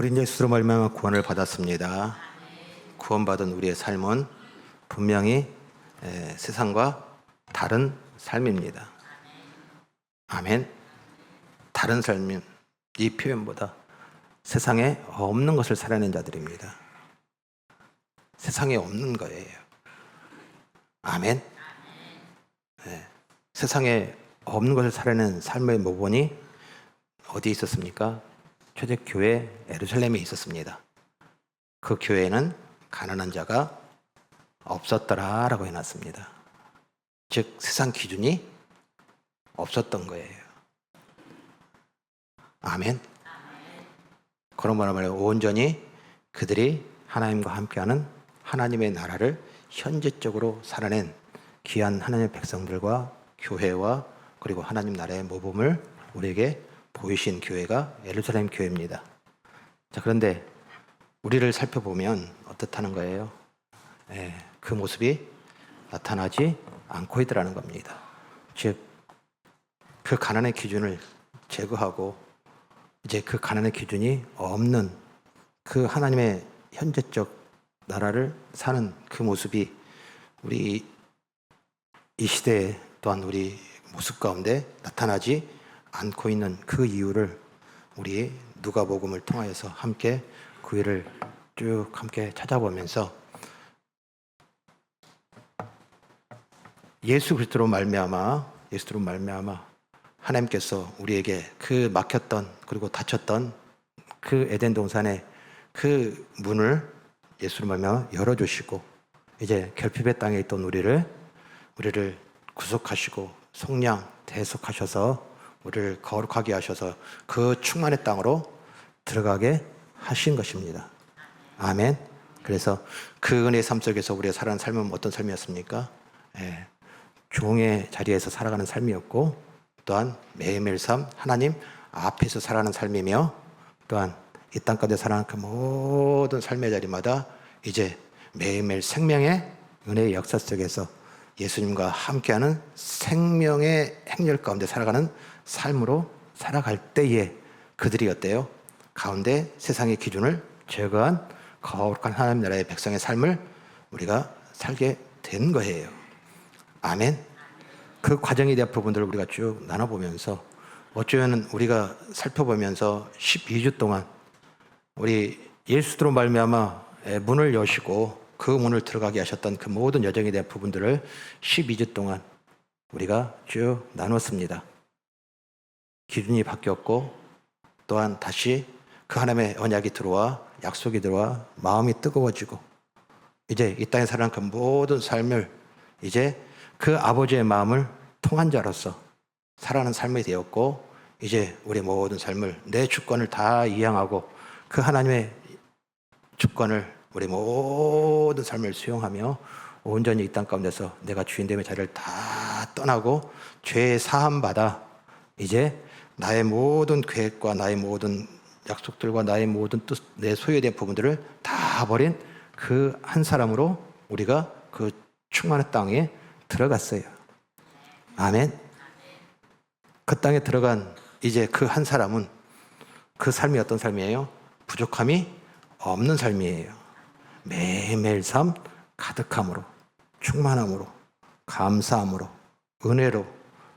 우리 예수로 말미암아 구원을 받았습니다. 구원받은 우리의 삶은 분명히 세상과 다른 삶입니다. 아멘. 다른 삶은 이 표현보다 세상에 없는 것을 살아낸 자들입니다. 세상에 없는 거예요. 아멘. 세상에 없는 것을 살아낸 삶의 모본이 어디 있었습니까? 초대교회 예루살렘에 있었습니다. 그 교회는 가난한 자가 없었더라라고 해놨습니다. 즉 세상 기준이 없었던 거예요. 아멘. 그런 말하면 온전히 그들이 하나님과 함께하는 하나님의 나라를 현재적으로 살아낸 귀한 하나님의 백성들과 교회와 그리고 하나님 나라의 모범을 우리에게 보이신 교회가 예루살렘 교회입니다. 자, 그런데 우리를 살펴보면 어떻다는 거예요? 그 모습이 나타나지 않고 있더라는 겁니다. 즉, 그 가난의 기준을 제거하고 이제 그 가난의 기준이 없는 그 하나님의 현재적 나라를 사는 그 모습이 우리 이 시대에 또한 우리 모습 가운데 나타나지 않고 있는 그 이유를 우리 누가복음을 통하여서 함께 그 일을 쭉 함께 찾아보면서 예수 그리스도로 말미암아 하나님께서 우리에게 그 막혔던 그리고 닫혔던 그 에덴 동산의 그 문을 예수로 말미암아 열어주시고 이제 결핍의 땅에 있던 우리를 구속하시고 속량 대속하셔서 우리를 거룩하게 하셔서 그 충만의 땅으로 들어가게 하신 것입니다. 아멘. 그래서 그 은혜의 삶 속에서 우리가 살아가는 삶은 어떤 삶이었습니까? 종의 자리에서 살아가는 삶이었고 또한 매일매일 삶 하나님 앞에서 살아가는 삶이며 또한 이 땅 가운데 살아가는 그 모든 삶의 자리마다 이제 매일매일 생명의 은혜의 역사 속에서 예수님과 함께하는 생명의 행렬 가운데 살아가는 삶으로 살아갈 때에 그들이 어때요? 가운데 세상의 기준을 제거한 거룩한 하나님 나라의 백성의 삶을 우리가 살게 된 거예요. 아멘. 그 과정에 대한 부분들을 우리가 쭉 나눠보면서 어쩌면 우리가 살펴보면서 12주 동안 우리 예수로 말미암아 문을 여시고 그 문을 들어가게 하셨던 그 모든 여정에 대한 부분들을 12주 동안 우리가 쭉 나눴습니다. 기준이 바뀌었고 또한 다시 그 하나님의 언약이 들어와 약속이 들어와 마음이 뜨거워지고 이제 이 땅에 살아가는 그 모든 삶을 이제 그 아버지의 마음을 통한 자로서 살아가는 삶이 되었고 이제 우리 모든 삶을 내 주권을 다 이양하고 그 하나님의 주권을 우리 모든 삶을 수용하며 온전히 이 땅 가운데서 내가 주인됨의 자리를 다 떠나고 죄 사함 받아 이제 나의 모든 계획과 나의 모든 약속들과 나의 모든 뜻, 내 소유에 대한 부분들을 다 버린 그 한 사람으로 우리가 그 충만한 땅에 들어갔어요. 아멘. 그 땅에 들어간 이제 그 한 사람은 그 삶이 어떤 삶이에요? 부족함이 없는 삶이에요. 매일매일 삶 가득함으로 충만함으로 감사함으로 은혜로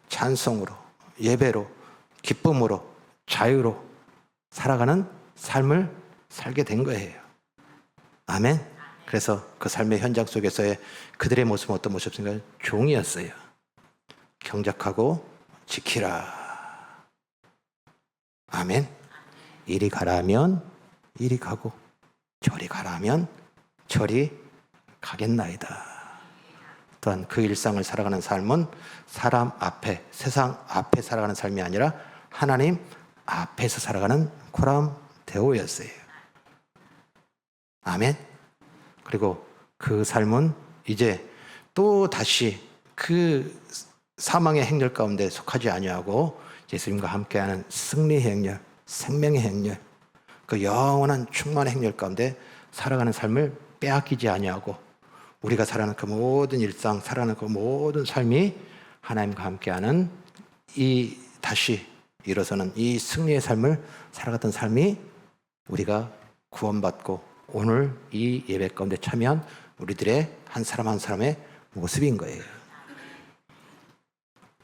찬송으로 예배로 기쁨으로 자유로 살아가는 삶을 살게 된 거예요. 아멘. 그래서 그 삶의 현장 속에서의 그들의 모습은 어떤 모습인가요? 종이었어요. 경작하고 지키라. 아멘. 이리 가라면 이리 가고 저리 가라면 저리 가겠나이다. 또한 그 일상을 살아가는 삶은 사람 앞에, 세상 앞에 살아가는 삶이 아니라 하나님 앞에서 살아가는 코람데오였어요. 아멘. 그리고 그 삶은 이제 또 다시 그 사망의 행렬 가운데 속하지 아니하고 예수님과 함께하는 승리의 행렬, 생명의 행렬, 그 영원한 충만의 행렬 가운데 살아가는 삶을 빼앗기지 아니하고 우리가 살아가는 그 모든 일상, 살아가는 그 모든 삶이 하나님과 함께하는 이 다시 일어서는 이 승리의 삶을 살아갔던 삶이 우리가 구원받고 오늘 이 예배 가운데 참여한 우리들의 한 사람 한 사람의 모습인 거예요.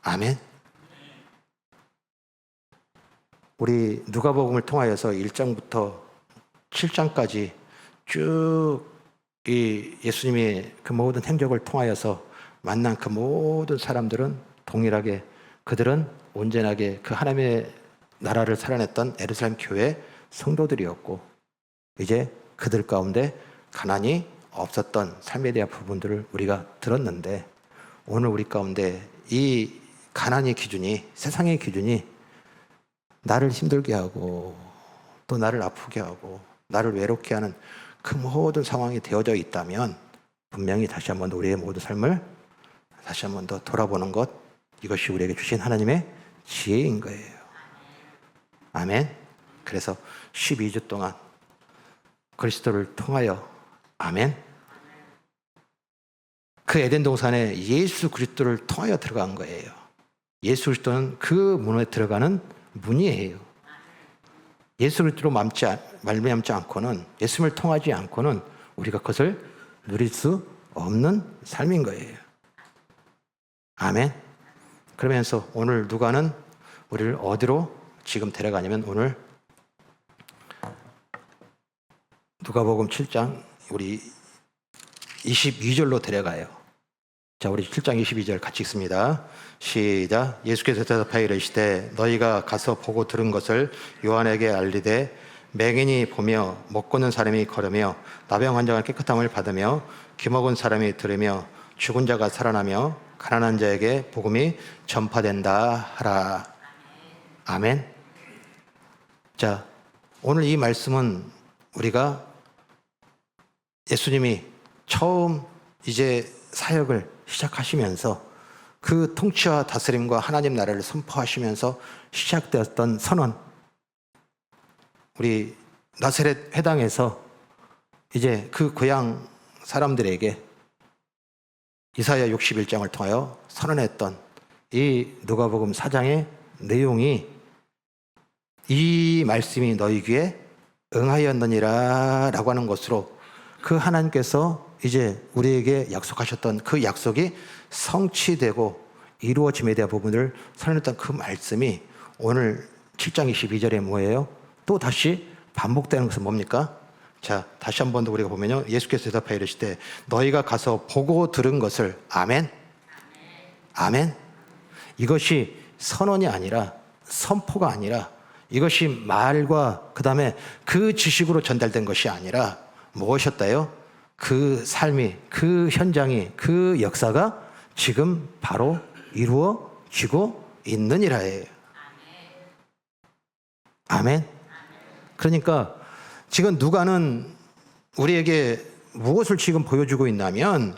아멘. 우리 누가복음을 통하여서 1장부터 7장까지 쭉 이 예수님의 그 모든 행적을 통하여서 만난 그 모든 사람들은 동일하게 그들은 온전하게 그 하나님의 나라를 살아냈던 예루살렘 교회 성도들이었고, 이제 그들 가운데 가난이 없었던 삶에 대한 부분들을 우리가 들었는데, 오늘 우리 가운데 이 가난의 기준이, 세상의 기준이 나를 힘들게 하고 또 나를 아프게 하고 나를 외롭게 하는 그 모든 상황이 되어져 있다면, 분명히 다시 한번 우리의 모든 삶을 다시 한번 더 돌아보는 것, 이것이 우리에게 주신 하나님의 지혜인 거예요. 아멘. 그래서 12주 동안 그리스도를 통하여, 아멘, 그 에덴 동산에 예수 그리스도를 통하여 들어간 거예요. 예수 그리스도는 그 문에 들어가는 문이에요. 예수 그리스도로 말미암지 않고는, 예수님을 통하지 않고는 우리가 그것을 누릴 수 없는 삶인 거예요. 아멘. 그러면서 오늘 누가는 우리를 어디로 지금 데려가냐면, 오늘 누가복음 7장 우리 22절로 데려가요. 자, 우리 7장 22절 같이 읽습니다. 시작. 예수께서 대답하여 이르시되 너희가 가서 보고 들은 것을 요한에게 알리되, 맹인이 보며 못 걷는 사람이 걸으며 나병 환자가 깨끗함을 받으며 귀먹은 사람이 들으며 죽은 자가 살아나며 가난한 자에게 복음이 전파된다 하라. 아멘. 자, 오늘 이 말씀은 우리가 예수님이 처음 이제 사역을 시작하시면서 그 통치와 다스림과 하나님 나라를 선포하시면서 시작되었던 선언, 우리 나사렛 회당에서 이제 그 고향 사람들에게 이사야 61장을 통하여 선언했던 이 누가복음 4장의 내용이, 이 말씀이 너희 귀에 응하였느니라 라고 하는 것으로, 그 하나님께서 이제 우리에게 약속하셨던 그 약속이 성취되고 이루어짐에 대한 부분을 선언했던 그 말씀이 오늘 7장 22절에 뭐예요? 또 다시 반복되는 것은 뭡니까? 자, 다시 한 번 더 우리가 보면요, 예수께서 대답하여 이르시되 너희가 가서 보고 들은 것을, 아멘, 아멘. 이것이 선언이 아니라, 선포가 아니라, 이것이 말과 그 다음에 그 지식으로 전달된 것이 아니라 무엇이었다요? 그 삶이, 그 현장이, 그 역사가 지금 바로 이루어지고 있느니라예요. 아멘. 그러니까 지금 누가는 우리에게 무엇을 지금 보여주고 있냐면,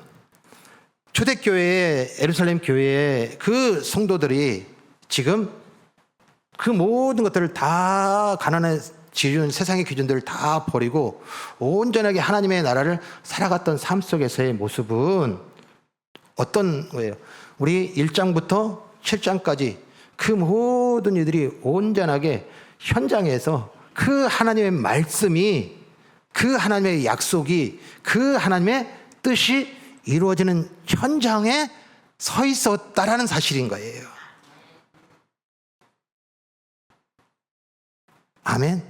초대교회의, 예루살렘 교회의 그 성도들이 지금 그 모든 것들을 다, 가난의 기준, 세상의 기준들을 다 버리고 온전하게 하나님의 나라를 살아갔던 삶 속에서의 모습은 어떤 거예요? 우리 1장부터 7장까지 그 모든 이들이 온전하게 현장에서 그 하나님의 말씀이, 그 하나님의 약속이, 그 하나님의 뜻이 이루어지는 현장에 서 있었다라는 사실인 거예요. 아멘.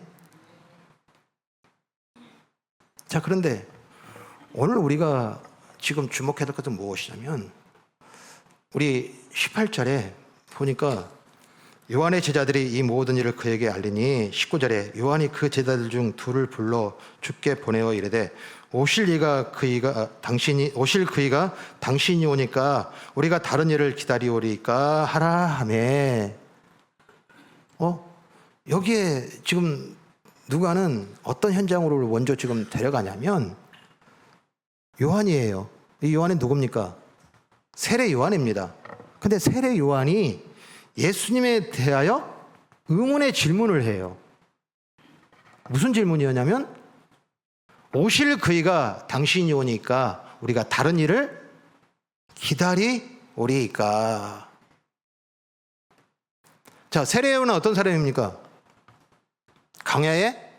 자, 그런데 오늘 우리가 지금 주목해야 될 것은 무엇이냐면, 우리 18절에 보니까 요한의 제자들이 이 모든 일을 그에게 알리니, 19절에 요한이 그 제자들 중 둘을 불러 주께 보내어 이르되 오실 그이가 당신이 오니까 우리가 다른 일을 기다리오리까 하라 하매. 여기에 지금 누가는 어떤 현장으로 먼저 지금 데려가냐면 요한이에요. 이 요한은 누굽니까? 세례 요한입니다. 근데 세례 요한이 예수님에 대하여 의문의 질문을 해요. 무슨 질문이었냐면, 오실 그이가 당신이 오니까 우리가 다른 일을 기다리오리까. 자, 세례 요한은 어떤 사람입니까? 광야에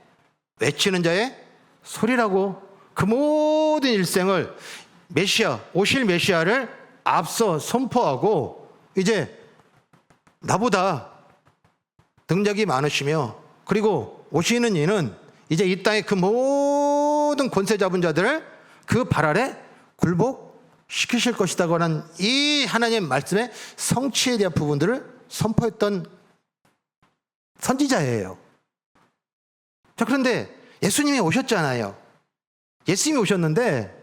외치는 자의 소리라고. 그 모든 일생을 메시아, 오실 메시아를 앞서 선포하고 이제 나보다 능력이 많으시며 그리고 오시는 이는 이제 이 땅의 그 모든 권세 잡은 자들을 그 발 아래 굴복시키실 것이다고 하는 이 하나님의 말씀의 성취에 대한 부분들을 선포했던 선지자예요. 자, 그런데 예수님이 오셨잖아요. 예수님이 오셨는데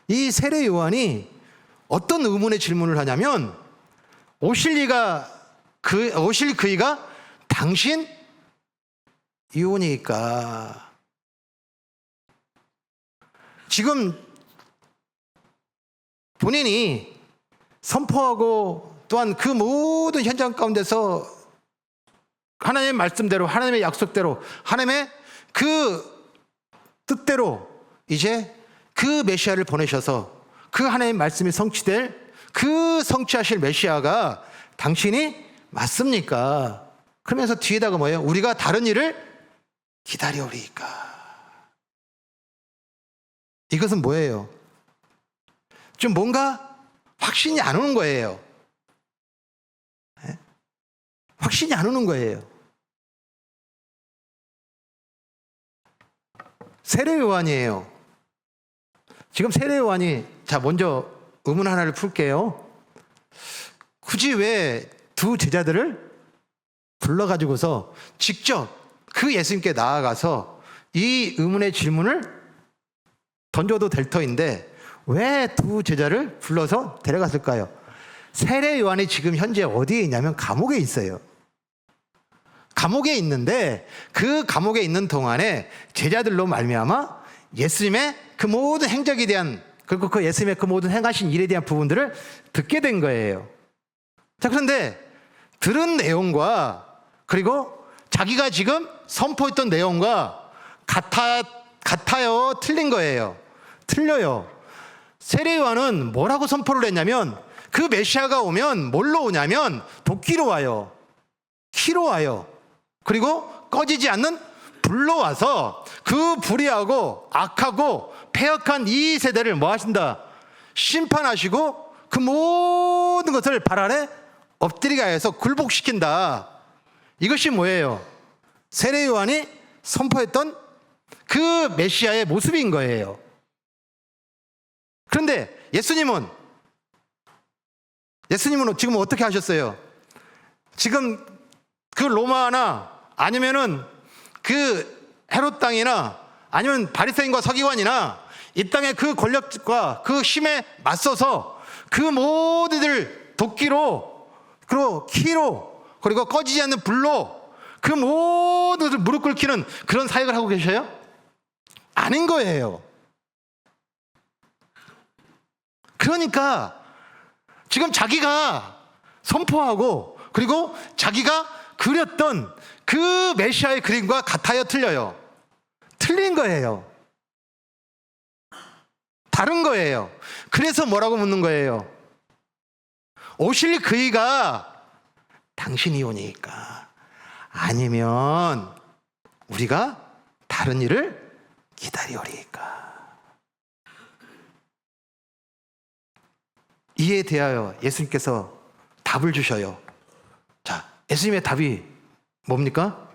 이 세례 요한이 어떤 의문의 질문을 하냐면 오실 그이가 당신 이오니까. 지금 본인이 선포하고 또한 그 모든 현장 가운데서 하나님의 말씀대로 하나님의 약속대로 하나님의 그 뜻대로 이제 그 메시아를 보내셔서 그 하나님의 말씀이 성취될 그 성취하실 메시아가 당신이 맞습니까? 그러면서 뒤에다가 뭐예요? 우리가 다른 일을 기다려오리까. 이것은 뭐예요? 좀 뭔가 확신이 안 오는 거예요. 확신이 안 오는 거예요. 세례 요한이에요. 지금 세례 요한이, 자, 먼저 의문 하나를 풀게요. 굳이 왜 두 제자들을 불러가지고서 직접 그 예수님께 나아가서 이 의문의 질문을 던져도 될 터인데 왜 두 제자를 불러서 데려갔을까요? 세례 요한이 지금 현재 어디에 있냐면 감옥에 있어요. 감옥에 있는데 그 감옥에 있는 동안에 제자들로 말미암아 예수님의 그 모든 행적에 대한, 그리고 그 예수님의 그 모든 행하신 일에 대한 부분들을 듣게 된 거예요. 자, 그런데 들은 내용과 그리고 자기가 지금 선포했던 내용과 같아요? 틀린 거예요? 틀려요. 세례 요한은 뭐라고 선포를 했냐면 그 메시아가 오면 뭘로 오냐면 도끼로 와요. 키로 와요. 그리고 꺼지지 않는 불로 와서 그 불의하고 악하고 패역한 이 세대를 뭐 하신다? 심판하시고 그 모든 것을 발 아래 엎드리게 해서 굴복시킨다. 이것이 뭐예요? 세례 요한이 선포했던 그 메시아의 모습인 거예요. 그런데 예수님은 지금 어떻게 하셨어요? 지금 그 로마나 아니면은 그 헤롯 땅이나 아니면 바리새인과 서기관이나 이 땅의 그 권력과 그 힘에 맞서서 그 모두들 도끼로 그리고 키로 그리고 꺼지지 않는 불로 그 모두들 무릎 꿇기는 그런 사역을 하고 계셔요? 아닌 거예요. 그러니까 지금 자기가 선포하고 그리고 자기가 그렸던 그 메시아의 그림과 같아요? 틀려요? 틀린 거예요. 다른 거예요. 그래서 뭐라고 묻는 거예요? 오실 그이가 당신이 오니까 아니면 우리가 다른 일을 기다리오리까. 이에 대하여 예수님께서 답을 주셔요. 자, 예수님의 답이 뭡니까?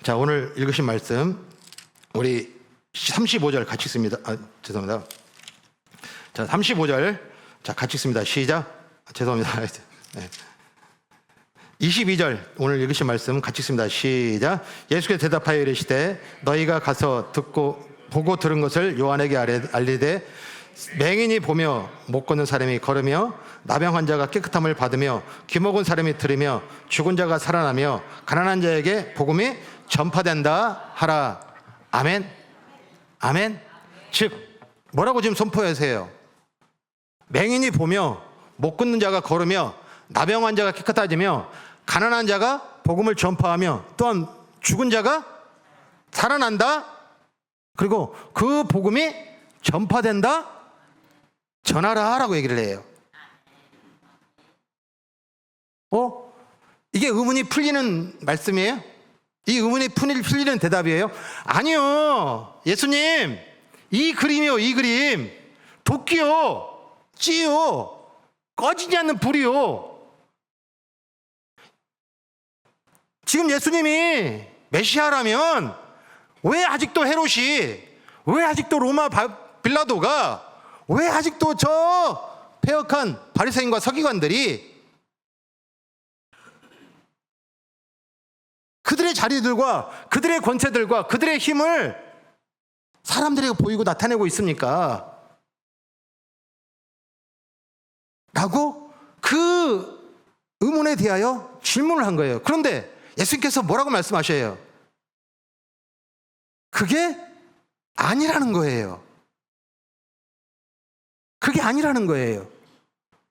자, 오늘 읽으신 말씀 우리 35절 같이 읽습니다. 죄송합니다. 자, 35절 자, 같이 읽습니다. 시작. 죄송합니다. 네. 22절 오늘 읽으신 말씀 같이 읽습니다. 시작. 예수께서 대답하여 이르시되 너희가 가서 듣고 보고 들은 것을 요한에게 알리되 맹인이 보며 못 걷는 사람이 걸으며 나병 환자가 깨끗함을 받으며 귀먹은 사람이 들으며 죽은 자가 살아나며 가난한 자에게 복음이 전파된다 하라. 아멘. 아멘. 즉 뭐라고 지금 선포하세요? 맹인이 보며 못 걷는 자가 걸으며 나병 환자가 깨끗해지며 가난한 자가 복음을 전파하며 또한 죽은 자가 살아난다. 그리고 그 복음이 전파된다. 전하라 라고 얘기를 해요. 이게 의문이 풀리는 말씀이에요? 이 의문이 풀리는 대답이에요. 아니요, 예수님, 이 그림이요, 이 그림, 도끼요, 찌요, 꺼지지 않는 불이요. 지금 예수님이 메시아라면 왜 아직도 헤롯이, 왜 아직도 로마 빌라도가, 왜 아직도 저 폐역한 바리새인과 서기관들이 그들의 자리들과 그들의 권세들과 그들의 힘을 사람들에게 보이고 나타내고 있습니까? 라고 그 의문에 대하여 질문을 한 거예요. 그런데 예수님께서 뭐라고 말씀하셔요? 그게 아니라는 거예요. 그게 아니라는 거예요.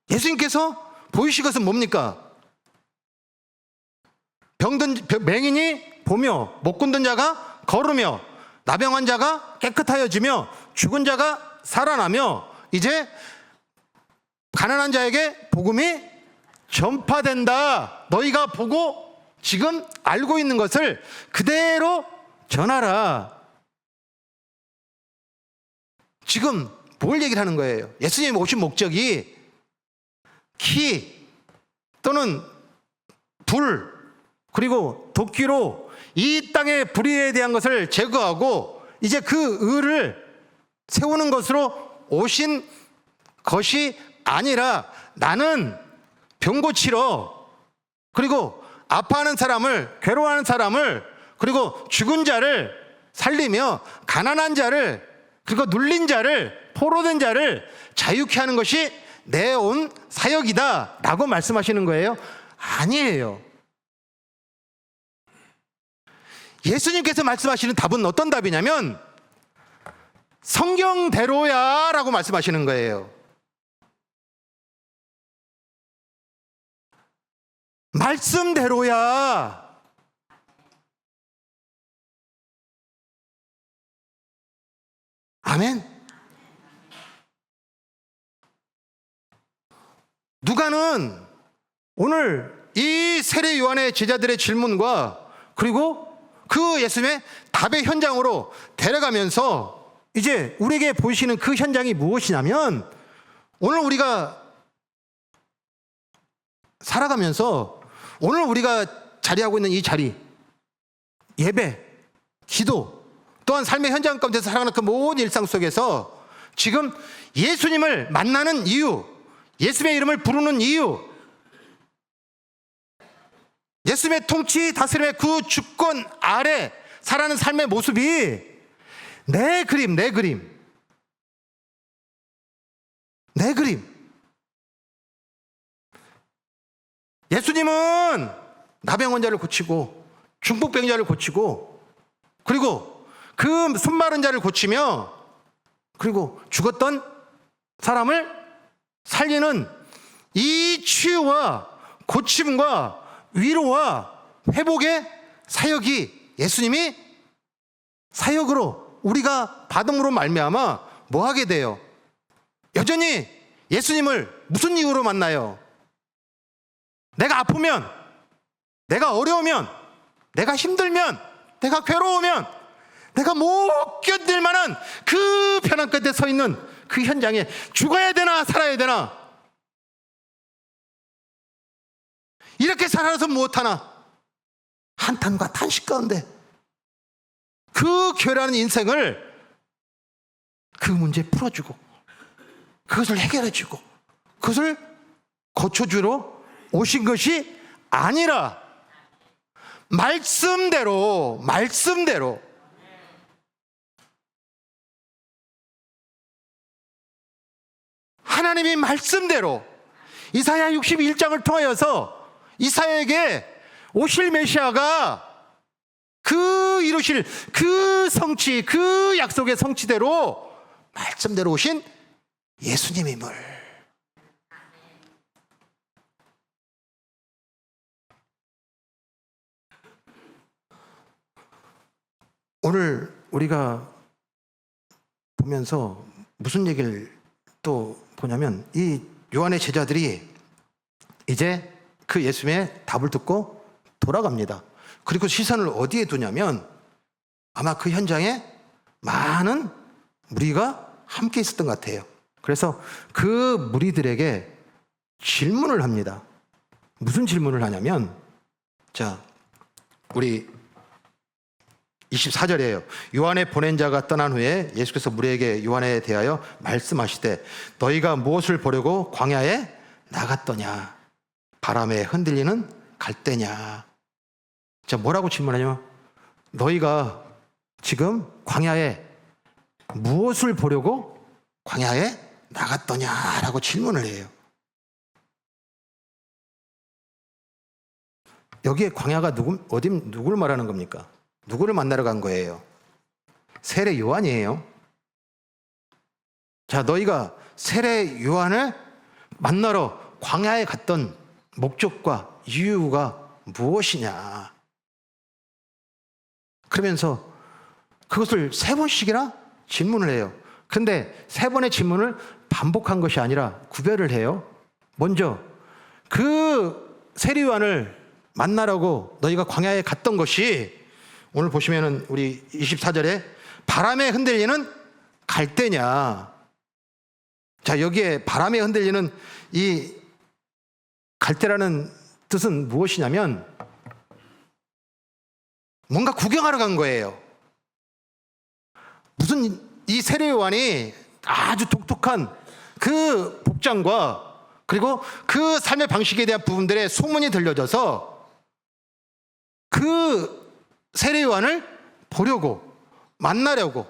예수님께서 보이신 것은 뭡니까? 맹인이 보며, 못 걷는 자가 걸으며, 나병 환자가 깨끗하여지며, 죽은 자가 살아나며, 이제 가난한 자에게 복음이 전파된다. 너희가 보고 지금 알고 있는 것을 그대로 전하라. 지금 뭘 얘기를 하는 거예요? 예수님이 오신 목적이 키 또는 불 그리고 도끼로 이 땅의 불의에 대한 것을 제거하고 이제 그 의를 세우는 것으로 오신 것이 아니라 나는 병 고치러, 그리고 아파하는 사람을, 괴로워하는 사람을, 그리고 죽은 자를 살리며 가난한 자를, 그리고 눌린 자를, 포로된 자를 자유케 하는 것이 내 온 사역이다 라고 말씀하시는 거예요? 아니에요. 예수님께서 말씀하시는 답은 어떤 답이냐면 성경대로야 라고 말씀하시는 거예요. 말씀대로야. 아멘. 누가는 오늘 이 세례 요한의 제자들의 질문과 그리고 그 예수님의 답의 현장으로 데려가면서 이제 우리에게 보이시는 그 현장이 무엇이냐면 오늘 우리가 살아가면서 오늘 우리가 자리하고 있는 이 자리, 예배, 기도, 또한 삶의 현장 가운데서 살아가는 그 모든 일상 속에서 지금 예수님을 만나는 이유, 예수님의 이름을 부르는 이유, 예수님의 통치 다스림의 그 주권 아래 살아가는 삶의 모습이 내 그림. 예수님은 나병 환자를 고치고 중풍병자를 고치고 그리고 그 손 마른 자를 고치며 그리고 죽었던 사람을 살리는 이 치유와 고침과 위로와 회복의 사역이 예수님이 사역으로 우리가 받음으로 말미암아 뭐 하게 돼요? 여전히 예수님을 무슨 이유로 만나요? 내가 아프면, 내가 어려우면, 내가 힘들면, 내가 괴로우면, 내가 못 견딜 만한 그 편한 끝에 서 있는 그 현장에 죽어야 되나 살아야 되나? 이렇게 살아서 무엇하나? 한탄과 탄식 가운데 그 괴로운 인생을 그 문제 풀어주고 그것을 해결해주고 그것을 고쳐주러 오신 것이 아니라 말씀대로 하나님이 말씀대로 이사야 61장을 통하여서 이사야에게 오실 메시아가 그 이루실 그 성취, 그 약속의 성취대로 말씀대로 오신 예수님임을 오늘 우리가 보면서 무슨 얘기를 또 보냐면 이 요한의 제자들이 이제 그 예수님의 답을 듣고 돌아갑니다. 그리고 시선을 어디에 두냐면 아마 그 현장에 많은 무리가 함께 있었던 것 같아요. 그래서 그 무리들에게 질문을 합니다. 무슨 질문을 하냐면, 자, 우리 24절이에요. 요한의 보낸 자가 떠난 후에 예수께서 무리에게 요한에 대하여 말씀하시되 너희가 무엇을 보려고 광야에 나갔더냐? 바람에 흔들리는 갈대냐? 자, 뭐라고 질문하냐면 너희가 지금 광야에 무엇을 보려고 광야에 나갔더냐라고 질문을 해요. 여기에 광야가 누구를 말하는 겁니까? 누구를 만나러 간 거예요? 세례 요한이에요. 자, 너희가 세례 요한을 만나러 광야에 갔던 목적과 이유가 무엇이냐? 그러면서 그것을 3번씩이나 질문을 해요. 근데 3번의 질문을 반복한 것이 아니라 구별을 해요. 먼저 그 세례 요한을 만나라고 너희가 광야에 갔던 것이 오늘 보시면은 우리 24절에 바람에 흔들리는 갈대냐. 자, 여기에 바람에 흔들리는 이 갈대라는 뜻은 무엇이냐면 뭔가 구경하러 간 거예요. 무슨 이 세례 요한이 아주 독특한 그 복장과 그리고 그 삶의 방식에 대한 부분들의 소문이 들려져서 그 세례 요한을 보려고 만나려고,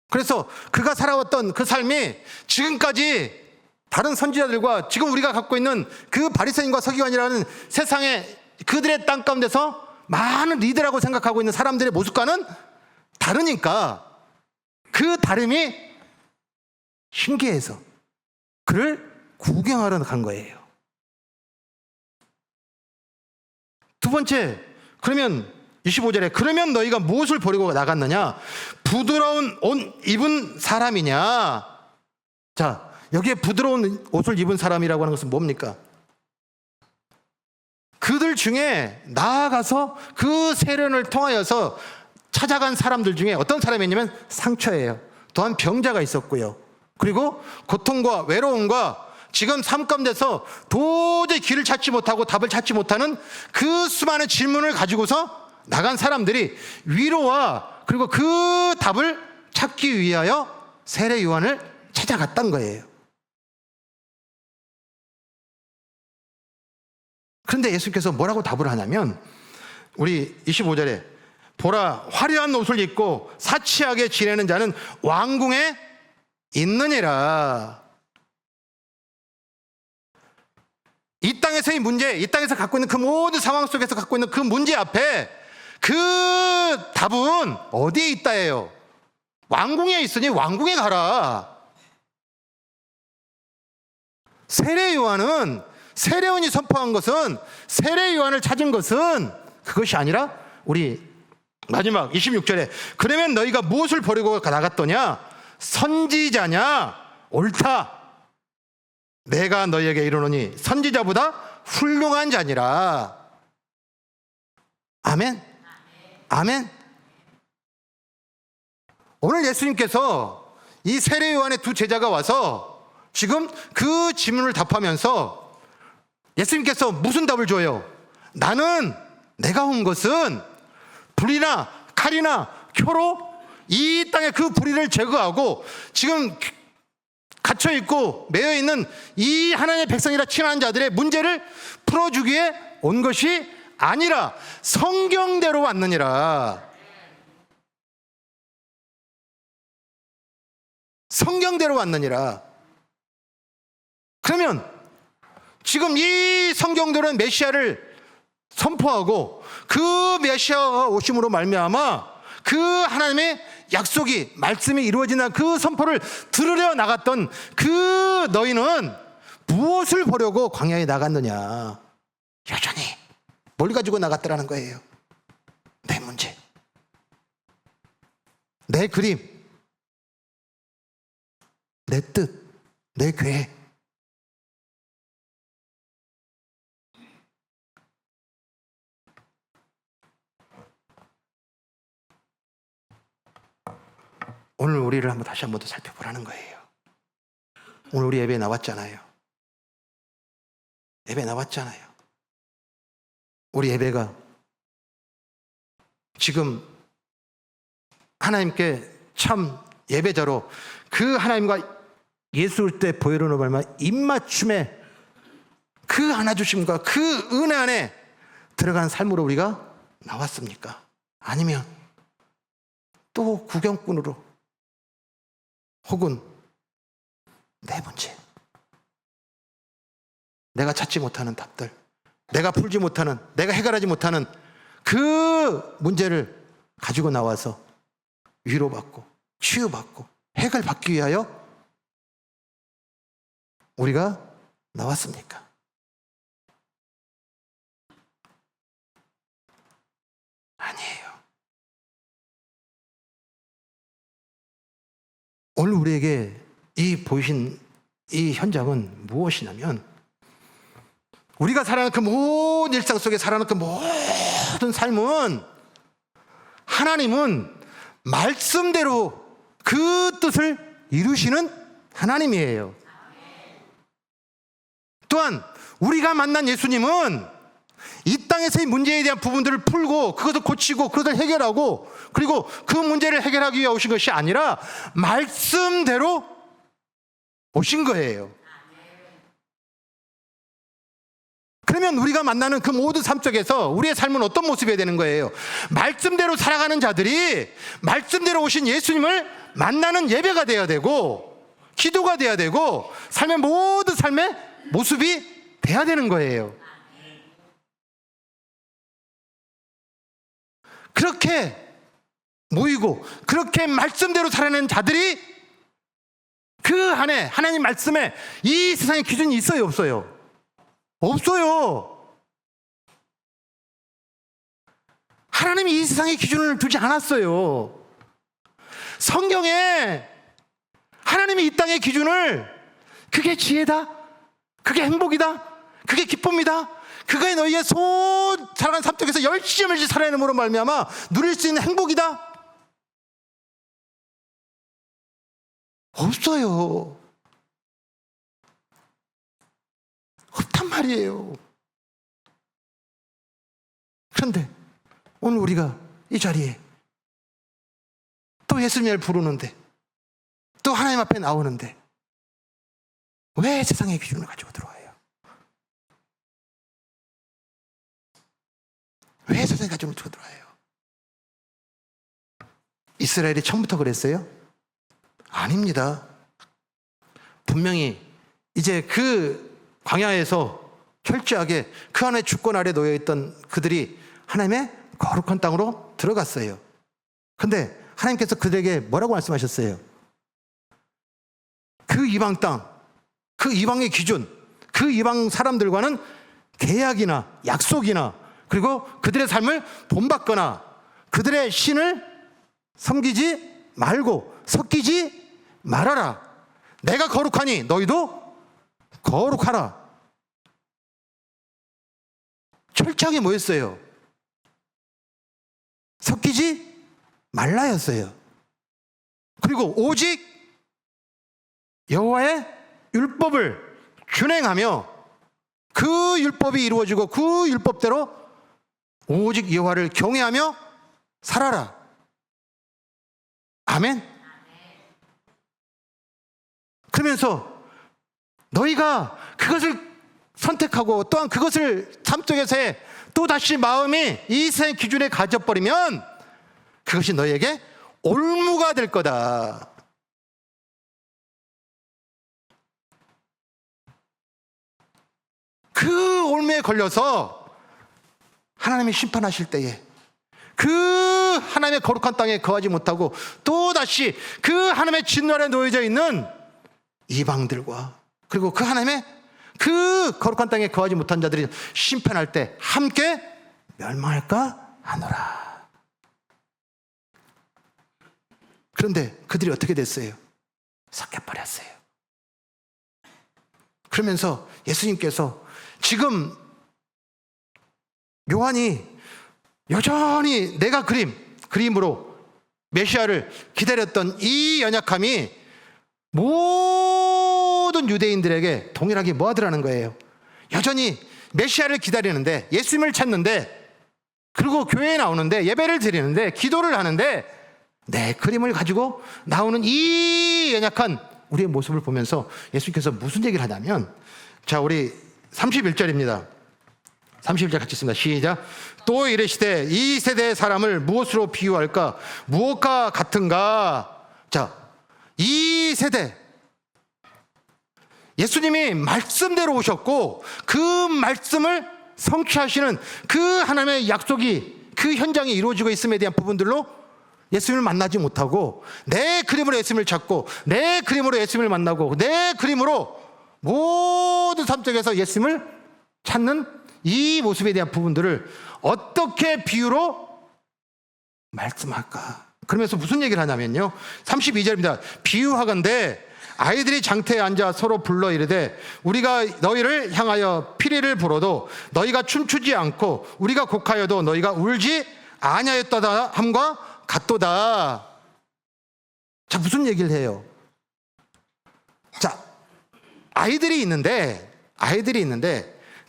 그래서 그가 살아왔던 그 삶이 지금까지 다른 선지자들과 지금 우리가 갖고 있는 그 바리새인과 서기관이라는 세상의 그들의 땅 가운데서 많은 리더라고 생각하고 있는 사람들의 모습과는 다르니까 그 다름이 신기해서 그를 구경하러 간 거예요. 두 번째, 그러면 25절에 그러면 너희가 무엇을 보려고 나갔느냐? 부드러운 옷 입은 사람이냐? 자, 여기에 부드러운 옷을 입은 사람이라고 하는 것은 뭡니까? 그들 중에 나아가서 그 세련을 통하여서 찾아간 사람들 중에 어떤 사람이냐면 상처예요. 또한 병자가 있었고요. 그리고 고통과 외로움과 지금 삶 가운데서 도저히 길을 찾지 못하고 답을 찾지 못하는 그 수많은 질문을 가지고서 나간 사람들이 위로와 그리고 그 답을 찾기 위하여 세례 요한을 찾아갔던 거예요. 그런데 예수께서 뭐라고 답을 하냐면 우리 25절에 보라, 화려한 옷을 입고 사치하게 지내는 자는 왕궁에 있느니라. 이 땅에서의 문제, 이 땅에서 갖고 있는 그 모든 상황 속에서 갖고 있는 그 문제 앞에 그 답은 어디에 있다예요? 왕궁에 있으니 왕궁에 가라. 세례 요한은, 세례 요한이 선포한 것은, 세례 요한을 찾은 것은 그것이 아니라 우리 마지막 26절에 그러면 너희가 무엇을 버리고 나갔더냐? 선지자냐? 옳다. 내가 너희에게 이르노니 선지자보다 훌륭한 자니라. 아멘. 아멘. 오늘 예수님께서 이 세례 요한의 두 제자가 와서 지금 그 질문을 답하면서 예수님께서 무슨 답을 줘요? 나는, 내가 온 것은 불이나 칼이나 표로 이 땅의 그 불의를 제거하고 지금 갇혀있고 매여있는 이 하나님의 백성이라 칭하는 자들의 문제를 풀어주기에 온 것이 아니라 성경대로 왔느니라. 성경대로 왔느니라. 그러면 지금 이 성경대로는 메시아를 선포하고 그 메시아가 오심으로 말미암아 그 하나님의 약속이, 말씀이 이루어지는 그 선포를 들으려 나갔던 그 너희는 무엇을 보려고 광야에 나갔느냐? 여전히 뭘 가지고 나갔더라는 거예요? 내 문제, 내 그림, 내 뜻, 내 계획. 오늘 우리를 다시 한번 더 살펴보라는 거예요. 오늘 우리 예배 나왔잖아요. 예배 나왔잖아요. 우리 예배가 지금 하나님께 참 예배자로 그 하나님과 예수 때 보혈로 말미암아 입맞춤에 그 안아주심과 그 은혜 안에 들어간 삶으로 우리가 나왔습니까? 아니면 또 구경꾼으로 혹은 내 문제, 내가 찾지 못하는 답들, 내가 풀지 못하는, 내가 해결하지 못하는 그 문제를 가지고 나와서 위로받고 치유받고 해결받기 위하여 우리가 나왔습니까? 아니에요. 오늘 우리에게 보이신 이 현장은 무엇이냐면, 우리가 살아가는 그 모든 일상 속에 살아가는 그 모든 삶은 하나님은 말씀대로 그 뜻을 이루시는 하나님이에요. 또한 우리가 만난 예수님은 이 땅에서의 문제에 대한 부분들을 풀고 그것을 고치고 그것을 해결하고 그리고 그 문제를 해결하기 위해 오신 것이 아니라 말씀대로 오신 거예요. 그러면 우리가 만나는 그 모든 삶 속에서 우리의 삶은 어떤 모습이 되는 거예요? 말씀대로 살아가는 자들이 말씀대로 오신 예수님을 만나는 예배가 되어야 되고 기도가 되어야 되고 삶의 모든 삶의 모습이 돼야 되는 거예요. 그렇게 모이고 그렇게 말씀대로 살아내는 자들이 그 안에 하나님 말씀에 이 세상의 기준이 있어요, 없어요? 없어요. 하나님이 이 세상의 기준을 두지 않았어요. 성경에 하나님이 이 땅의 기준을 그게 지혜다, 그게 행복이다, 그게 기쁨이다, 그게 너희의 살아가는 삶 속에서 열심히 살아내므로 말미암아 누릴 수 있는 행복이다, 없어요. 없단 말이에요. 그런데 오늘 우리가 이 자리에 또 예수님을 부르는데 또 하나님 앞에 나오는데 왜 세상의 기준을 가지고 들어와요? 왜 세상의 기준을 가지고 들어와요? 이스라엘이 처음부터 그랬어요? 아닙니다. 분명히 이제 그 광야에서 철저하게 그 안에 주권 아래 놓여있던 그들이 하나님의 거룩한 땅으로 들어갔어요. 근데 하나님께서 그들에게 뭐라고 말씀하셨어요? 그 이방 땅, 그 이방의 기준, 그 이방 사람들과는 계약이나 약속이나 그리고 그들의 삶을 본받거나 그들의 신을 섬기지 말고 섞이지 말아라. 내가 거룩하니 너희도 거룩하라. 철저하게 뭐였어요? 섞이지 말라였어요. 그리고 오직 여호와의 율법을 준행하며 그 율법이 이루어지고 그 율법대로 오직 여호와를 경외하며 살아라. 아멘. 그러면서 너희가 그것을 선택하고 또한 그것을 삶 속에서의 또다시 마음이 이 세상 기준에 가져버리면 그것이 너희에게 올무가 될 거다. 그 올무에 걸려서 하나님이 심판하실 때에 그 하나님의 거룩한 땅에 거하지 못하고 또다시 그 하나님의 진노 아래 놓여져 있는 이방들과 그리고 그 하나님의 그 거룩한 땅에 거하지 못한 자들이 심판할 때 함께 멸망할까 하노라. 그런데 그들이 어떻게 됐어요? 섞여버렸어요. 그러면서 예수님께서 지금 요한이 여전히 내가 그림으로 메시아를 기다렸던 이 연약함이 모든 유대인들에게 동일하게 뭐 하더라는 거예요. 여전히 메시아를 기다리는데, 예수님을 찾는데, 그리고 교회에 나오는데, 예배를 드리는데, 기도를 하는데, 내 그림을 가지고 나오는 이 연약한 우리의 모습을 보면서 예수님께서 무슨 얘기를 하냐면, 자, 우리 31절입니다. 31절 같이 읽습니다. 시작. 또 이르시되 이 세대의 사람을 무엇으로 비유할까? 무엇과 같은가? 자, 이 세대, 예수님이 말씀대로 오셨고 그 말씀을 성취하시는 그 하나님의 약속이, 그 현장이 이루어지고 있음에 대한 부분들로 예수님을 만나지 못하고, 내 그림으로 예수님을 찾고, 내 그림으로 예수님을 만나고, 내 그림으로 모든 삶 속에서 예수님을 찾는 이 모습에 대한 부분들을 어떻게 비유로 말씀할까? 그러면서 무슨 얘기를 하냐면요, 32절입니다. 비유하건대 아이들이 장터에 앉아 서로 불러 이르되 우리가 너희를 향하여 피리를 불어도 너희가 춤추지 않고 우리가 곡하여도 너희가 울지 아니하였다 함과 같도다. 자, 무슨 얘기를 해요? 자, 아이들이 있는데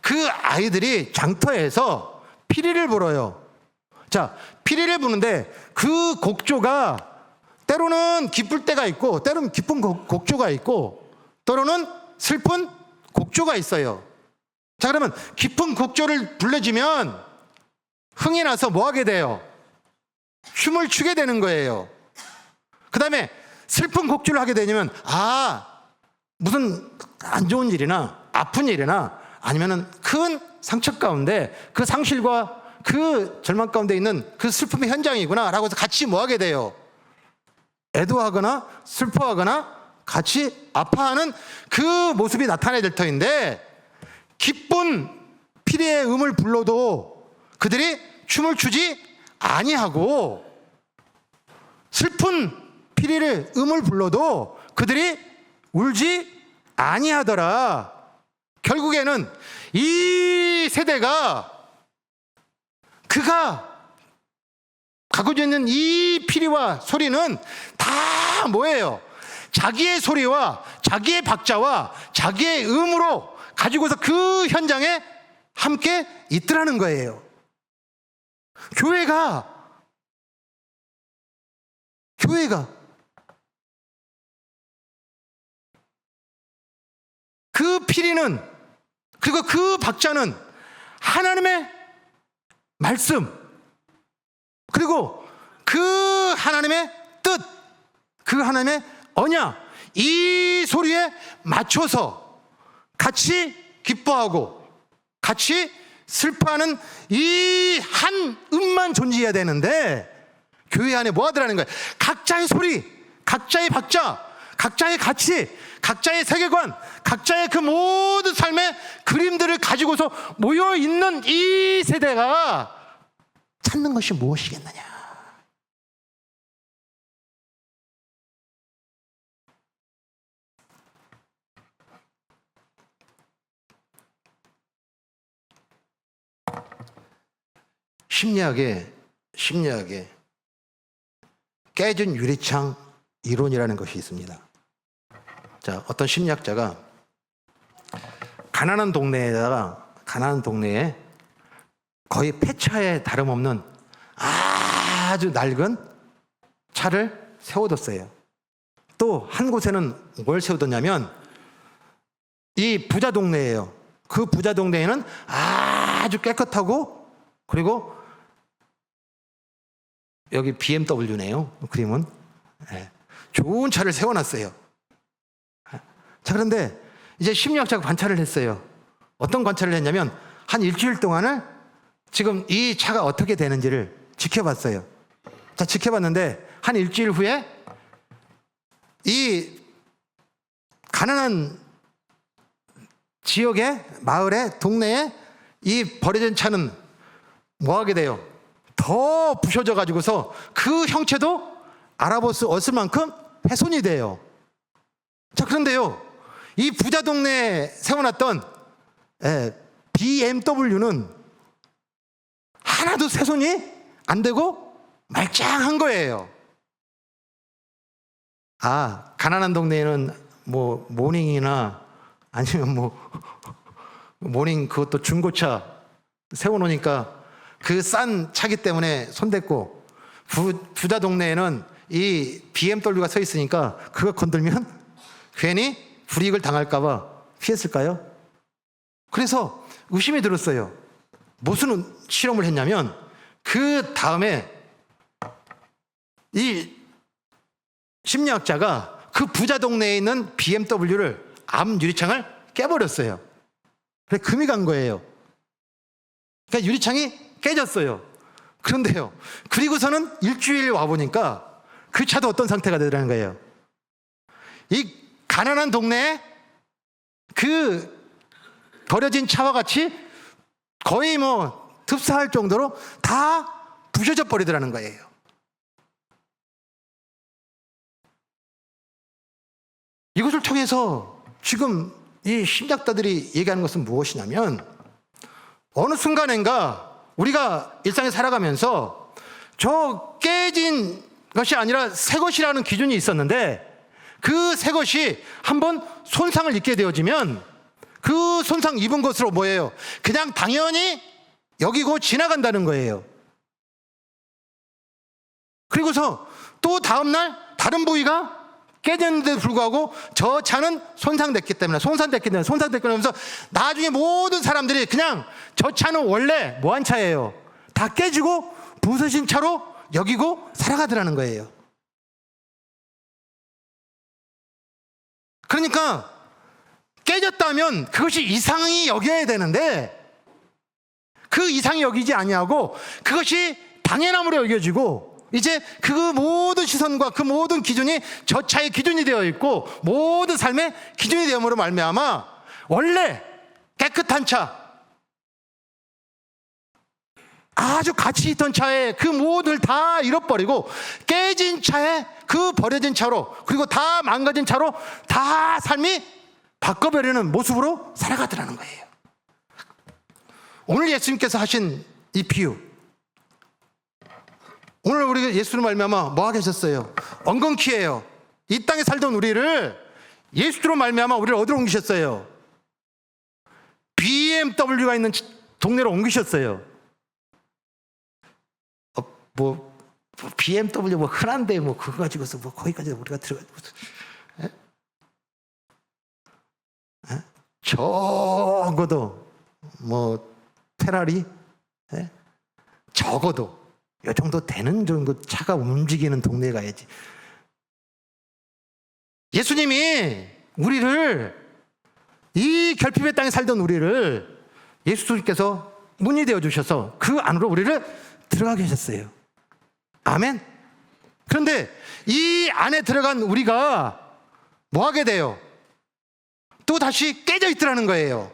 그 아이들이 장터에서 피리를 불어요. 자, 피리를 부는데 그 곡조가 때로는 기쁠 때가 있고, 때로는 기쁜 곡조가 있고, 때로는 슬픈 곡조가 있어요. 자, 그러면 기쁜 곡조를 불러주면 흥이 나서 뭐 하게 돼요? 춤을 추게 되는 거예요. 그 다음에 슬픈 곡조를 하게 되면, 무슨 안 좋은 일이나 아픈 일이나 아니면은 큰 상처 가운데, 그 상실과 그 절망 가운데 있는 그 슬픔의 현장이구나 라고 해서 같이 뭐 하게 돼요? 애도하거나 슬퍼하거나 같이 아파하는 그 모습이 나타나야 될 터인데, 기쁜 피리의 음을 불러도 그들이 춤을 추지 아니하고, 슬픈 피리의 음을 불러도 그들이 울지 아니하더라. 결국에는 이 세대가, 그가 가고자 있는 이 피리와 소리는 다 뭐예요? 자기의 소리와 자기의 박자와 자기의 음으로 가지고서 그 현장에 함께 있더라는 거예요. 교회가 그 피리는, 그리고 그 박자는 하나님의 말씀, 그리고 그 하나님의 뜻, 그 하나님의 언약, 이 소리에 맞춰서 같이 기뻐하고 같이 슬퍼하는 이 한 음만 존재해야 되는데, 교회 안에 뭐 하더라는 거예요? 각자의 소리, 각자의 박자, 각자의 가치, 각자의 세계관, 각자의 그 모든 삶의 그림들을 가지고서 모여있는 이 세대가 찾는 것이 무엇이겠느냐? 심리학에 깨진 유리창 이론이라는 것이 있습니다. 자, 어떤 심리학자가 가난한 동네에 거의 폐차에 다름없는 아주 낡은 차를 세워뒀어요. 또 한 곳에는 뭘 세워뒀냐면, 이 부자 동네예요. 그 부자 동네에는 아주 깨끗하고, 그리고 여기 BMW네요. 그림은. 네. 좋은 차를 세워놨어요. 자, 그런데 이제 심리학자가 관찰을 했어요. 어떤 관찰을 했냐면, 한 일주일 동안을 지금 이 차가 어떻게 되는지를 지켜봤어요. 자, 지켜봤는데 한 일주일 후에 이 가난한 지역의 마을에, 동네에 이 버려진 차는 뭐 하게 돼요? 더 부셔져 가지고서 그 형체도 알아볼 수 없을 만큼 훼손이 돼요. 자, 그런데요, 이 부자 동네에 세워놨던 BMW는 하나도 훼손이 안 되고 말짱한 거예요. 가난한 동네에는 뭐 모닝이나 아니면 뭐 모닝 그것도 중고차 세워놓으니까 그 싼 차기 때문에 손댔고, 부자 동네에는 이 BMW가 서 있으니까 그거 건들면 괜히 불이익을 당할까봐 피했을까요? 그래서 의심이 들었어요. 무슨 실험을 했냐면, 그 다음에 이 심리학자가 그 부자 동네에 있는 BMW를 앞 유리창을 깨버렸어요. 그래서 금이 간 거예요. 그러니까 유리창이 깨졌어요. 그런데요, 그리고서는 일주일 와보니까 그 차도 어떤 상태가 되더라는 거예요. 이 가난한 동네에 그 버려진 차와 같이 거의 뭐 흡사할 정도로 다 부셔져 버리더라는 거예요. 이것을 통해서 지금 이 심리학자들이 얘기하는 것은 무엇이냐면, 어느 순간인가 우리가 일상에 살아가면서 저 깨진 것이 아니라 새 것이라는 기준이 있었는데, 그 새 것이 한번 손상을 입게 되어지면 그 손상 입은 것으로 뭐예요? 그냥 당연히 여기고 지나간다는 거예요. 그리고서 또 다음날 다른 부위가 깨졌는데도 불구하고 저 차는 손상됐기 때문에 하면서 나중에 모든 사람들이 그냥 저 차는 원래 뭐한 차예요? 다 깨지고 부서진 차로 여기고 살아가더라는 거예요. 그러니까 깨졌다면 그것이 이상히 여겨야 되는데, 그 이상이 여기지 아니하고 그것이 당연함으로 여겨지고, 이제 그 모든 시선과 그 모든 기준이 저 차의 기준이 되어 있고 모든 삶의 기준이 되므로 말미암아 원래 깨끗한 차, 아주 가치 있던 차에 그 모두를 다 잃어버리고 깨진 차에 그 버려진 차로, 그리고 다 망가진 차로 다 삶이 바꿔버리는 모습으로 살아가더라는 거예요. 오늘 예수님께서 하신 이 비유, 오늘 우리 예수를 말미암아 뭐 하게 하셨어요? 엉겅퀴예요. 이 땅에 살던 우리를 예수로 말미암아 우리를 어디로 옮기셨어요? BMW가 있는 동네로 옮기셨어요. BMW 뭐 흔한데 뭐 그거 가지고서 뭐 거기까지 우리가 들어가지고 적어도 뭐 페라리 적어도 이 정도 되는 정도 차가 움직이는 동네에 가야지. 예수님이 우리를, 이 결핍의 땅에 살던 우리를 예수님께서 문이 되어 주셔서 그 안으로 우리를 들어가게 하셨어요. 아멘. 그런데 이 안에 들어간 우리가 뭐 하게 돼요? 또 다시 깨져 있더라는 거예요.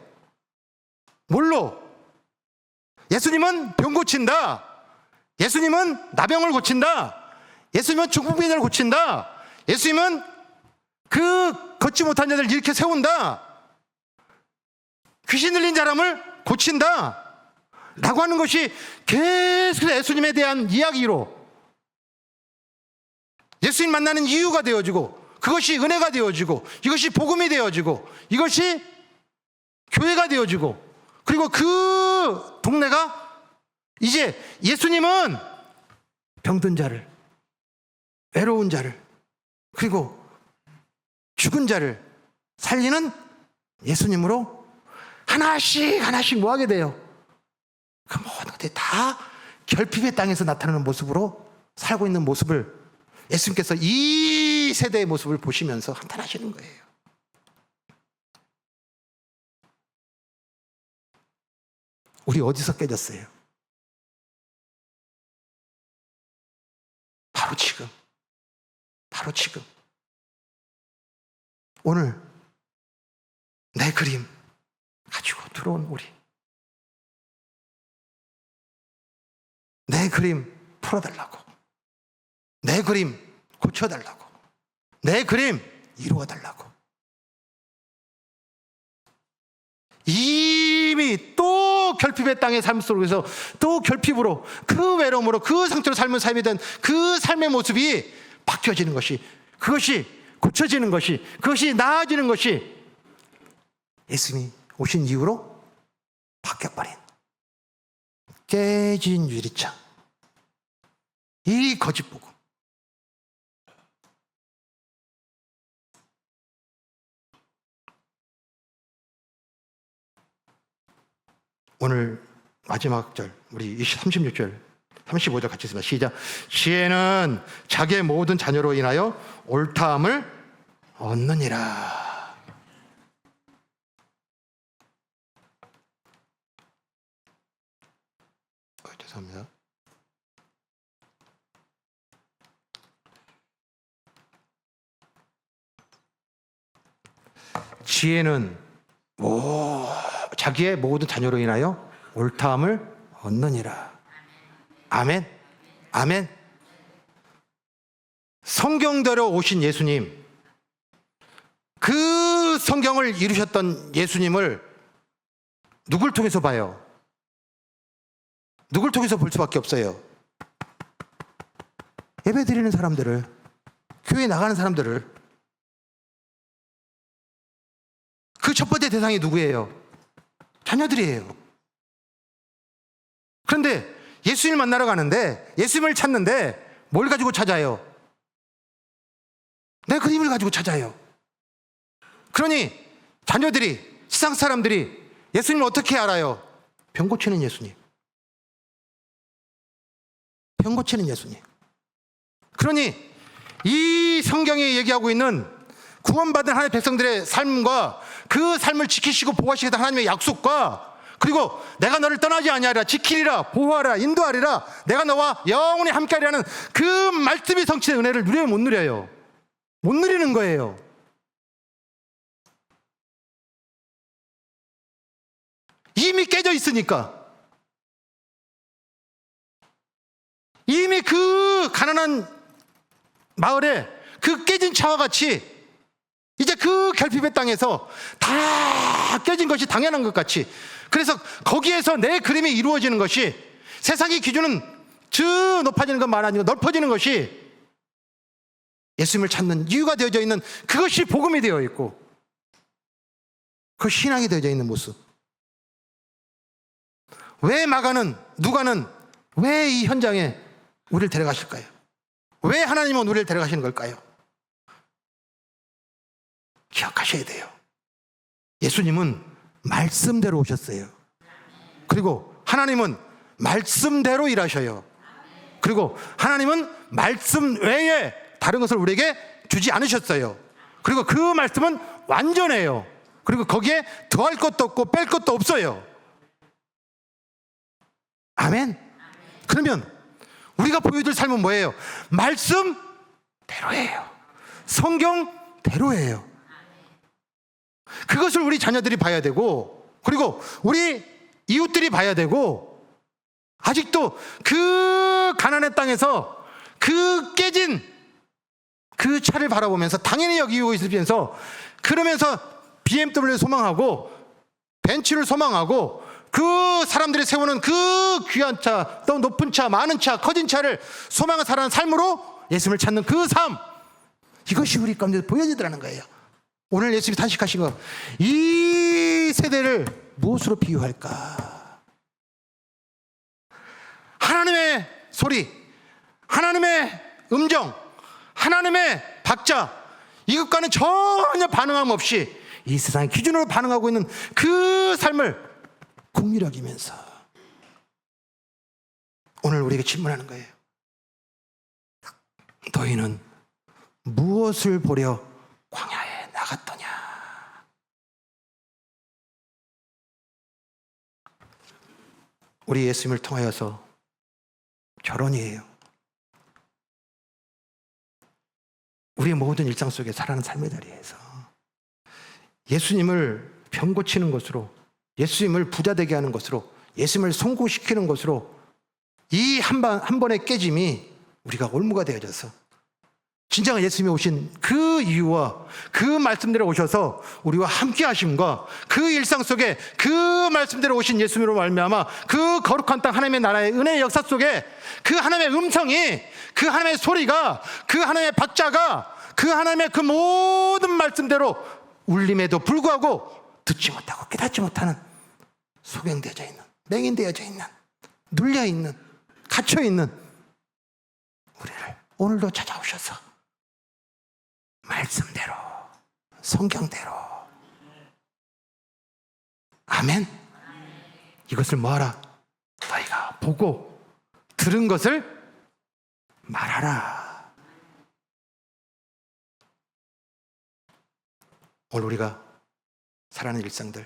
뭘로? 예수님은 병 고친다. 예수님은 나병을 고친다. 예수님은 중풍병자를 고친다. 예수님은 그 걷지 못한 자들 일으켜 세운다. 귀신 들린 사람을 고친다 라고 하는 것이 계속 예수님에 대한 이야기로 예수님 만나는 이유가 되어지고, 그것이 은혜가 되어지고, 이것이 복음이 되어지고, 이것이 교회가 되어지고, 그리고 그 동네가 이제 예수님은 병든 자를, 외로운 자를, 그리고 죽은 자를 살리는 예수님으로 하나씩 뭐 하게 돼요? 그 모든 것들이 다 결핍의 땅에서 나타나는 모습으로 살고 있는 모습을 예수님께서 이 세대의 모습을 보시면서 한탄하시는 거예요. 우리 어디서 깨졌어요? 바로 지금 오늘 내 그림 가지고 들어온 우리, 내 그림 풀어달라고, 내 그림 고쳐달라고, 내 그림 이루어달라고, 이미 또 결핍의 땅의 삶 속에서 또 결핍으로, 그 외로움으로, 그 상태로 삶을 삶이 된 그 삶의 모습이 바뀌어지는 것이 그것이 고쳐지는 것이, 그것이 나아지는 것이 예수님이 오신 이후로 바뀌어버린 깨진 유리창, 이 거짓 복음. 오늘 마지막 절, 우리 36절, 35절 같이 있습니다. 시작. 지혜는 자기의 모든 자녀로 인하여 옳다함을 얻느니라. 죄송합니다. 지혜는 자기의 모든 자녀로 인하여 옳다함을 얻느니라. 아멘. 아멘. 성경대로 오신 예수님, 그 성경을 이루셨던 예수님을 누굴 통해서 봐요? 누굴 통해서 볼 수밖에 없어요? 예배 드리는 사람들을, 교회 나가는 사람들을. 그 첫 번째 대상이 누구예요? 자녀들이에요. 그런데 예수님을 만나러 가는데, 예수님을 찾는데 뭘 가지고 찾아요? 내 그림을 가지고 찾아요. 그러니 자녀들이, 세상 사람들이 예수님을 어떻게 알아요? 병 고치는 예수님. 병 고치는 예수님. 그러니 이 성경이 얘기하고 있는 구원받은 하나님의 백성들의 삶과 그 삶을 지키시고 보호하시겠다 하나님의 약속과, 그리고 내가 너를 떠나지 아니하리라, 지키리라, 보호하라, 인도하리라, 내가 너와 영원히 함께하리라는 그 말씀이 성취된 은혜를 누려요, 못 누려요? 못 누리는 거예요. 이미 깨져 있으니까. 이미 그 가난한 마을에 그 깨진 차와 같이 이제 그 결핍의 땅에서 다 깨진 것이 당연한 것 같이, 그래서 거기에서 내 그림이 이루어지는 것이, 세상의 기준은 저 높아지는 것 많아지고 넓어지는 것이 예수님을 찾는 이유가 되어져 있는, 그것이 복음이 되어 있고 그 신앙이 되어져 있는 모습. 왜 마가는, 누가는 왜 이 현장에 우리를 데려가실까요? 왜 하나님은 우리를 데려가시는 걸까요? 기억하셔야 돼요. 예수님은 말씀대로 오셨어요. 그리고 하나님은 말씀대로 일하셔요. 그리고 하나님은 말씀 외에 다른 것을 우리에게 주지 않으셨어요. 그리고 그 말씀은 완전해요. 그리고 거기에 더할 것도 없고 뺄 것도 없어요. 아멘. 그러면 우리가 보여줄 삶은 뭐예요? 말씀대로예요. 성경대로예요. 그것을 우리 자녀들이 봐야 되고, 그리고 우리 이웃들이 봐야 되고, 아직도 그 가난의 땅에서 그 깨진 그 차를 바라보면서 당연히 여기고 있으면서, 그러면서 BMW를 소망하고 벤츠를 소망하고 그 사람들이 세우는 그 귀한 차, 또 높은 차, 많은 차, 커진 차를 소망하는 살아가는 삶으로 예수님을 찾는 그 삶, 이것이 우리 가운데 보여지더라는 거예요. 오늘 예수님이 탄식하신 거, 이 세대를 무엇으로 비유할까? 하나님의 소리, 하나님의 음정, 하나님의 박자, 이것과는 전혀 반응함 없이 이 세상의 기준으로 반응하고 있는 그 삶을 긍휼히 여기면서 오늘 우리에게 질문하는 거예요. 너희는 무엇을 보려 광야에 나갔더냐? 우리 예수님을 통하여서 결혼이에요. 우리의 모든 일상 속에 살아가는 삶의 자리에서 예수님을 병 고치는 것으로, 예수님을 부자 되게 하는 것으로, 예수님을 성공시키는 것으로 이 한 번의 깨짐이 우리가 올무가 되어져서 진정한 예수님이 오신 그 이유와 그 말씀대로 오셔서 우리와 함께 하심과 그 일상 속에 그 말씀대로 오신 예수님으로 말미암아 그 거룩한 땅 하나님의 나라의 은혜의 역사 속에 그 하나님의 음성이, 그 하나님의 소리가, 그 하나님의 박자가, 그 하나님의 그 모든 말씀대로 울림에도 불구하고 듣지 못하고 깨닫지 못하는 소경되어져 있는, 맹인되어져 있는, 눌려있는, 갇혀있는 우리를 오늘도 찾아오셔서 말씀대로, 성경대로, 아멘. 이것을 뭐하라? 너희가 보고 들은 것을 말하라. 오늘 우리가 살아가는 일상들,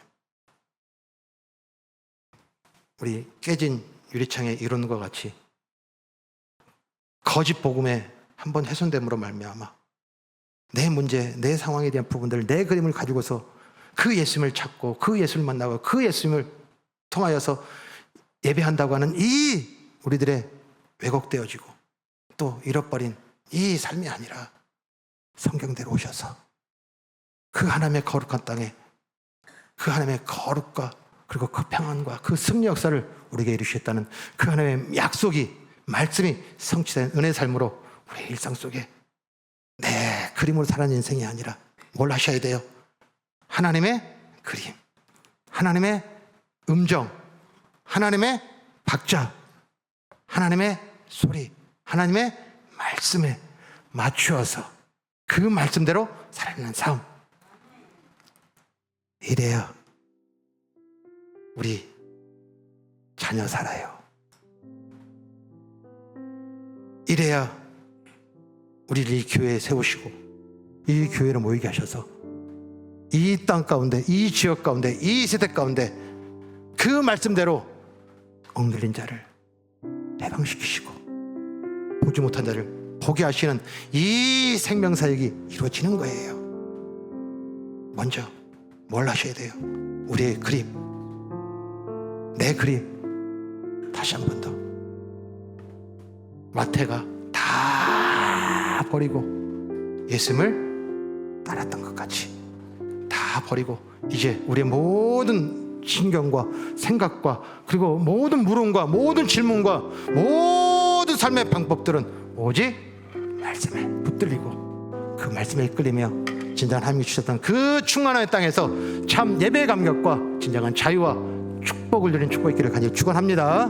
우리 깨진 유리창에 이루는 것 같이 거짓 복음에 한번 훼손됨으로 말미암아 내 문제, 내 상황에 대한 부분들, 내 그림을 가지고서 그 예수님을 찾고 그 예수를 만나고 그 예수님을 통하여서 예배한다고 하는 이 우리들의 왜곡되어지고 또 잃어버린 이 삶이 아니라 성경대로 오셔서 그 하나님의 거룩한 땅에 그 하나님의 거룩과 그리고 그 평안과 그 승리 역사를 우리에게 이루셨다는 그 하나님의 약속이, 말씀이 성취된 은혜의 삶으로 우리의 일상 속에 내 그림으로 살아가는 인생이 아니라 뭘 하셔야 돼요? 하나님의 그림, 하나님의 음정, 하나님의 박자, 하나님의 소리, 하나님의 말씀에 맞추어서 그 말씀대로 살아가는 삶. 이래야 우리 자녀 살아요. 이래야 우리를 이 교회에 세우시고 이 교회로 모이게 하셔서 이 땅 가운데, 이 지역 가운데, 이 세대 가운데 그 말씀대로 억눌린 자를 해방시키시고 보지 못한 자를 보게 하시는 이 생명사역이 이루어지는 거예요. 먼저 뭘 하셔야 돼요? 우리의 그림, 내 그림 다시 한 번 더 마태가 다 버리고 예수님을 따랐던 것 같이 다 버리고 이제 우리의 모든 신경과 생각과 그리고 모든 물음과 모든 질문과 모든 삶의 방법들은 오직 말씀에 붙들리고 그 말씀에 이끌리며 진정한 하나님이 주셨던 그 충만한 땅에서 참 예배의 감격과 진정한 자유와 축복을 누리는 축복의 길을 간절히 축원합니다.